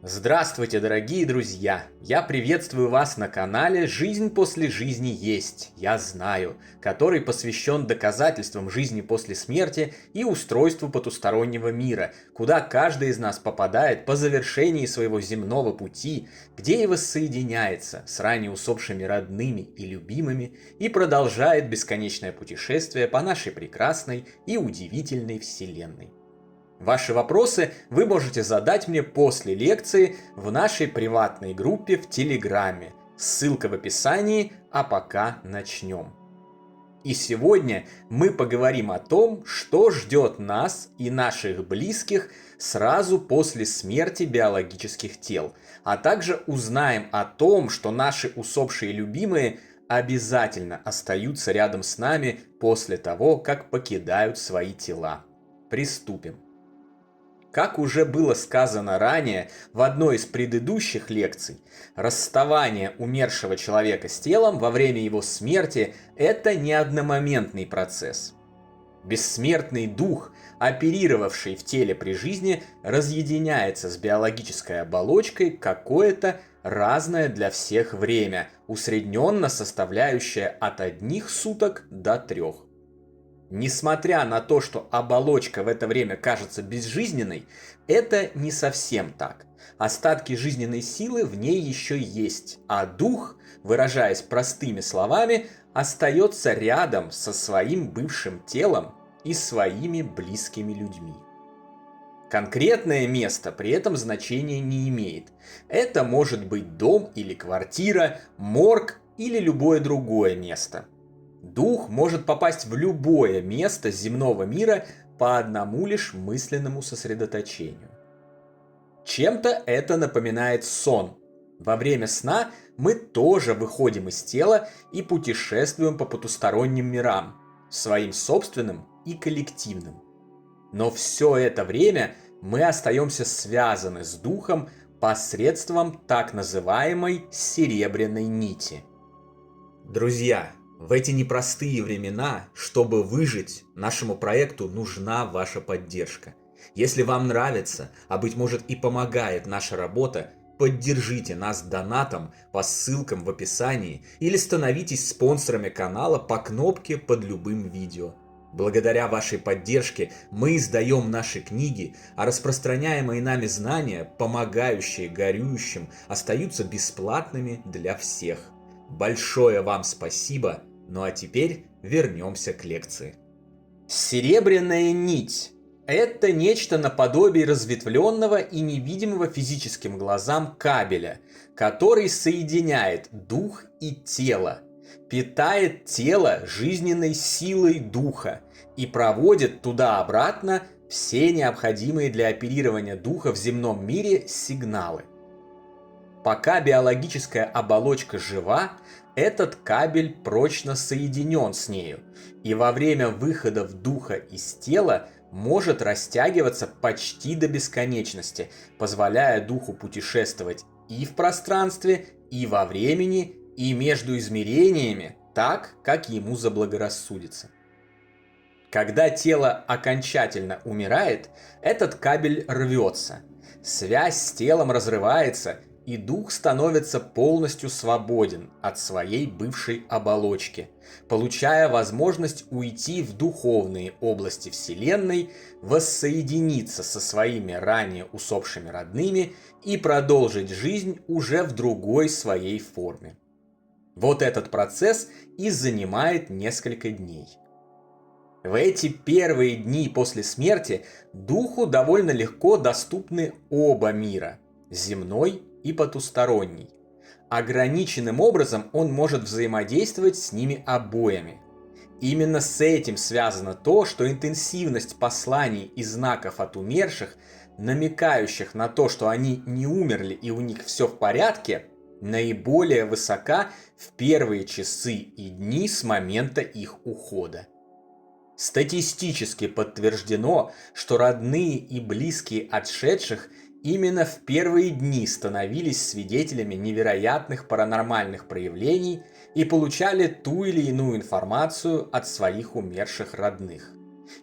Здравствуйте, дорогие друзья! Я приветствую вас на канале «Жизнь после жизни есть, я знаю», который посвящен доказательствам жизни после смерти и устройству потустороннего мира, куда каждый из нас попадает по завершении своего земного пути, где и воссоединяется с ранее усопшими родными и любимыми и продолжает бесконечное путешествие по нашей прекрасной и удивительной вселенной. Ваши вопросы вы можете задать мне после лекции в нашей приватной группе в Телеграме. Ссылка в описании, а пока начнем. И сегодня мы поговорим о том, что ждет нас и наших близких сразу после смерти биологических тел, а также узнаем о том, что наши усопшие любимые обязательно остаются рядом с нами после того, как покидают свои тела. Приступим. Как уже было сказано ранее в одной из предыдущих лекций, расставание умершего человека с телом во время его смерти – это не одномоментный процесс. Бессмертный дух, оперировавший в теле при жизни, разъединяется с биологической оболочкой какое-то разное для всех время, усредненно составляющее от 1 суток до 3. Несмотря на то, что оболочка в это время кажется безжизненной, это не совсем так. Остатки жизненной силы в ней еще есть, а дух, выражаясь простыми словами, остается рядом со своим бывшим телом и своими близкими людьми. Конкретное место при этом значения не имеет. Это может быть дом или квартира, морг или любое другое место. Дух может попасть в любое место земного мира по одному лишь мысленному сосредоточению. Чем-то это напоминает сон. Во время сна мы тоже выходим из тела и путешествуем по потусторонним мирам, своим собственным и коллективным. Но все это время мы остаемся связаны с духом посредством так называемой серебряной нити. Друзья, в эти непростые времена, чтобы выжить, нашему проекту нужна ваша поддержка. Если вам нравится, а быть может и помогает наша работа, поддержите нас донатом по ссылкам в описании или становитесь спонсорами канала по кнопке под любым видео. Благодаря вашей поддержке мы издаем наши книги, а распространяемые нами знания, помогающие горюющим, остаются бесплатными для всех. Большое вам спасибо, ну а теперь вернемся к лекции. Серебряная нить – это нечто наподобие разветвленного и невидимого физическим глазам кабеля, который соединяет дух и тело, питает тело жизненной силой духа и проводит туда-обратно все необходимые для оперирования духа в земном мире сигналы. Пока биологическая оболочка жива, этот кабель прочно соединен с нею, и во время выходов духа из тела может растягиваться почти до бесконечности, позволяя духу путешествовать и в пространстве, и во времени, и между измерениями, так, как ему заблагорассудится. Когда тело окончательно умирает, этот кабель рвется, связь с телом разрывается, и дух становится полностью свободен от своей бывшей оболочки, получая возможность уйти в духовные области Вселенной, воссоединиться со своими ранее усопшими родными и продолжить жизнь уже в другой своей форме. Вот этот процесс и занимает несколько дней. В эти первые дни после смерти духу довольно легко доступны оба мира – земной и потусторонний. Ограниченным образом он может взаимодействовать с ними обоими. Именно с этим связано то, что интенсивность посланий и знаков от умерших, намекающих на то, что они не умерли и у них все в порядке, наиболее высока в первые часы и дни с момента их ухода. Статистически подтверждено, что родные и близкие отшедших именно в первые дни становились свидетелями невероятных паранормальных проявлений и получали ту или иную информацию от своих умерших родных.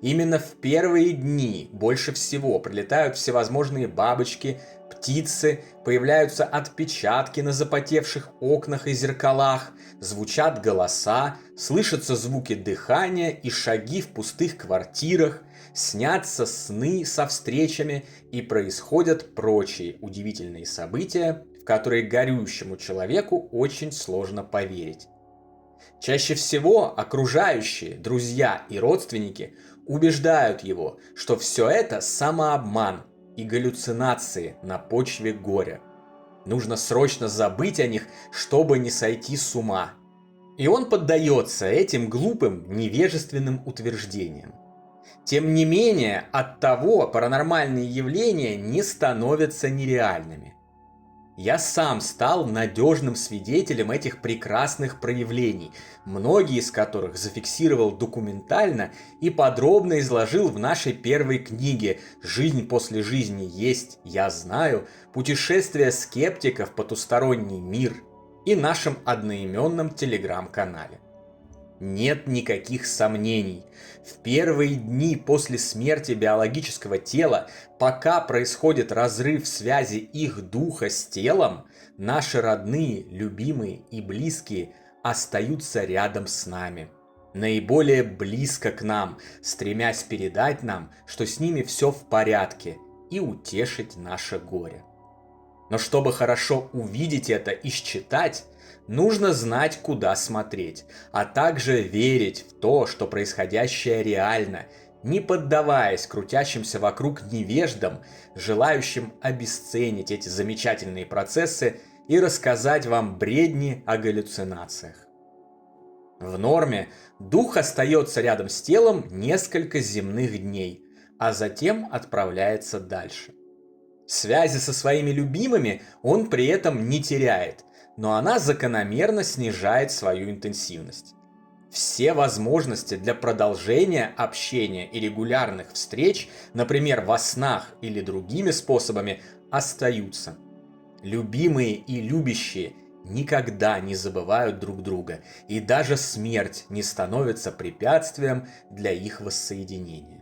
Именно в первые дни больше всего прилетают всевозможные бабочки, птицы, появляются отпечатки на запотевших окнах и зеркалах, звучат голоса, слышатся звуки дыхания и шаги в пустых квартирах, снятся сны со встречами и происходят прочие удивительные события, в которые горюющему человеку очень сложно поверить. Чаще всего окружающие, друзья и родственники убеждают его, что все это самообман и галлюцинации на почве горя. Нужно срочно забыть о них, чтобы не сойти с ума. И он поддается этим глупым, невежественным утверждениям. Тем не менее, оттого паранормальные явления не становятся нереальными. Я сам стал надежным свидетелем этих прекрасных проявлений, многие из которых зафиксировал документально и подробно изложил в нашей первой книге «Жизнь после жизни есть, я знаю. Путешествие скептиков в потусторонний мир» и нашем одноименном телеграм-канале. Нет никаких сомнений. В первые дни после смерти биологического тела, пока происходит разрыв связи их духа с телом, наши родные, любимые и близкие остаются рядом с нами. Наиболее близко к нам, стремясь передать нам, что с ними все в порядке, и утешить наше горе. Но чтобы хорошо увидеть это и считать, нужно знать, куда смотреть, а также верить в то, что происходящее реально, не поддаваясь крутящимся вокруг невеждам, желающим обесценить эти замечательные процессы и рассказать вам бредни о галлюцинациях. В норме дух остается рядом с телом несколько земных дней, а затем отправляется дальше. Связи со своими любимыми он при этом не теряет, но она закономерно снижает свою интенсивность. Все возможности для продолжения общения и регулярных встреч, например, во снах или другими способами, остаются. Любимые и любящие никогда не забывают друг друга, и даже смерть не становится препятствием для их воссоединения.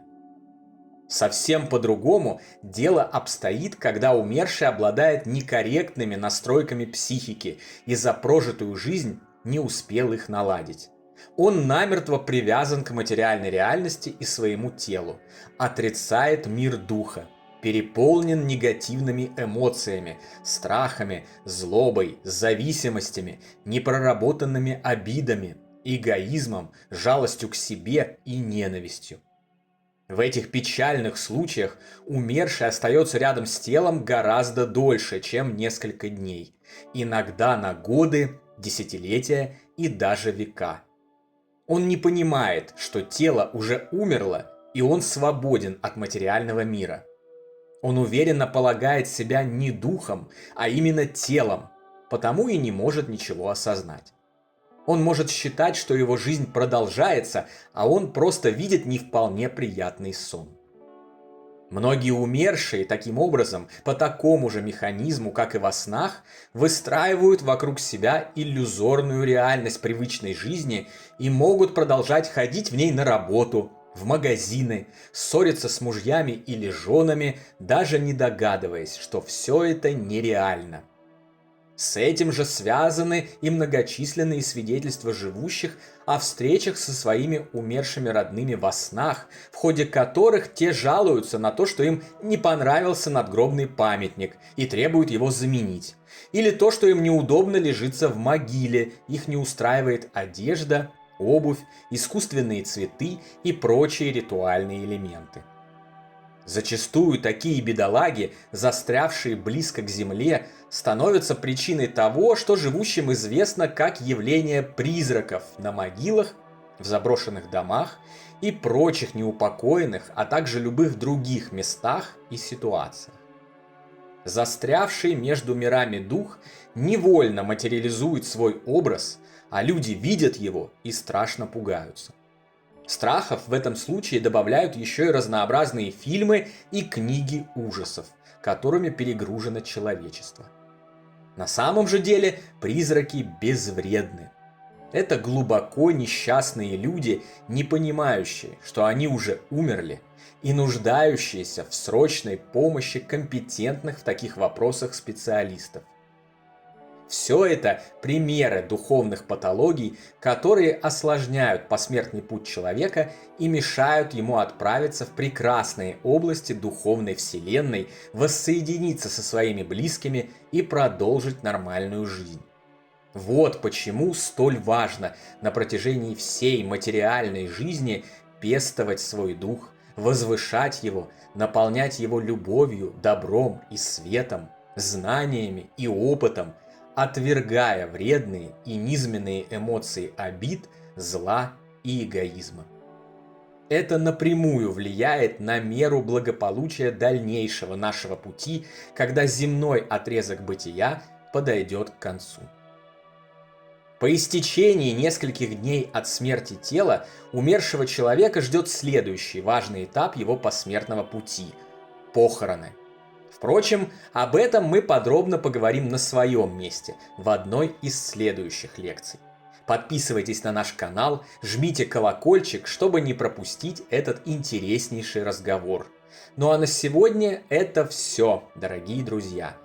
Совсем по-другому дело обстоит, когда умерший обладает некорректными настройками психики и за прожитую жизнь не успел их наладить. Он намертво привязан к материальной реальности и своему телу, отрицает мир духа, переполнен негативными эмоциями, страхами, злобой, зависимостями, непроработанными обидами, эгоизмом, жалостью к себе и ненавистью. В этих печальных случаях умерший остается рядом с телом гораздо дольше, чем несколько дней, иногда на годы, десятилетия и даже века. Он не понимает, что тело уже умерло, и он свободен от материального мира. Он уверенно полагает себя не духом, а именно телом, потому и не может ничего осознать. Он может считать, что его жизнь продолжается, а он просто видит не вполне приятный сон. Многие умершие таким образом, по такому же механизму, как и во снах, выстраивают вокруг себя иллюзорную реальность привычной жизни и могут продолжать ходить в ней на работу, в магазины, ссориться с мужьями или женами, даже не догадываясь, что все это нереально. С этим же связаны и многочисленные свидетельства живущих о встречах со своими умершими родными во снах, в ходе которых те жалуются на то, что им не понравился надгробный памятник и требуют его заменить, или то, что им неудобно лежится в могиле, их не устраивает одежда, обувь, искусственные цветы и прочие ритуальные элементы. Зачастую такие бедолаги, застрявшие близко к земле, становятся причиной того, что живущим известно как явление призраков на могилах, в заброшенных домах и прочих неупокоенных, а также любых других местах и ситуациях. Застрявший между мирами дух невольно материализует свой образ, а люди видят его и страшно пугаются. Страхов в этом случае добавляют еще и разнообразные фильмы и книги ужасов, которыми перегружено человечество. На самом же деле призраки безвредны. Это глубоко несчастные люди, не понимающие, что они уже умерли, и нуждающиеся в срочной помощи компетентных в таких вопросах специалистов. Все это примеры духовных патологий, которые осложняют посмертный путь человека и мешают ему отправиться в прекрасные области духовной вселенной, воссоединиться со своими близкими и продолжить нормальную жизнь. Вот почему столь важно на протяжении всей материальной жизни пестовать свой дух, возвышать его, наполнять его любовью, добром и светом, знаниями и опытом, отвергая вредные и низменные эмоции обид, зла и эгоизма. Это напрямую влияет на меру благополучия дальнейшего нашего пути, когда земной отрезок бытия подойдет к концу. По истечении нескольких дней от смерти тела умершего человека ждет следующий важный этап его посмертного пути – похороны. Впрочем, об этом мы подробно поговорим на своем месте, в одной из следующих лекций. Подписывайтесь на наш канал, жмите колокольчик, чтобы не пропустить этот интереснейший разговор. Ну а на сегодня это все, дорогие друзья.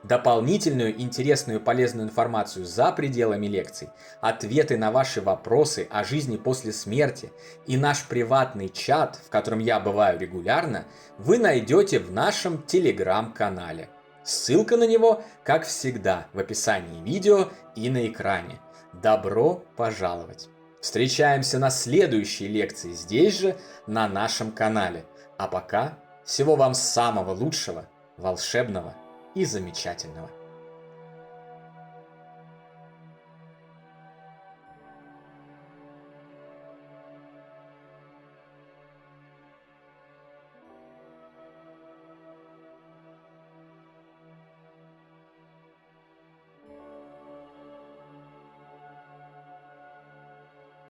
Дополнительную интересную и полезную информацию за пределами лекций, ответы на ваши вопросы о жизни после смерти и наш приватный чат, в котором я бываю регулярно, вы найдете в нашем телеграм-канале. Ссылка на него, как всегда, в описании видео и на экране. Добро пожаловать! Встречаемся на следующей лекции здесь же, на нашем канале. А пока всего вам самого лучшего, волшебного и замечательного.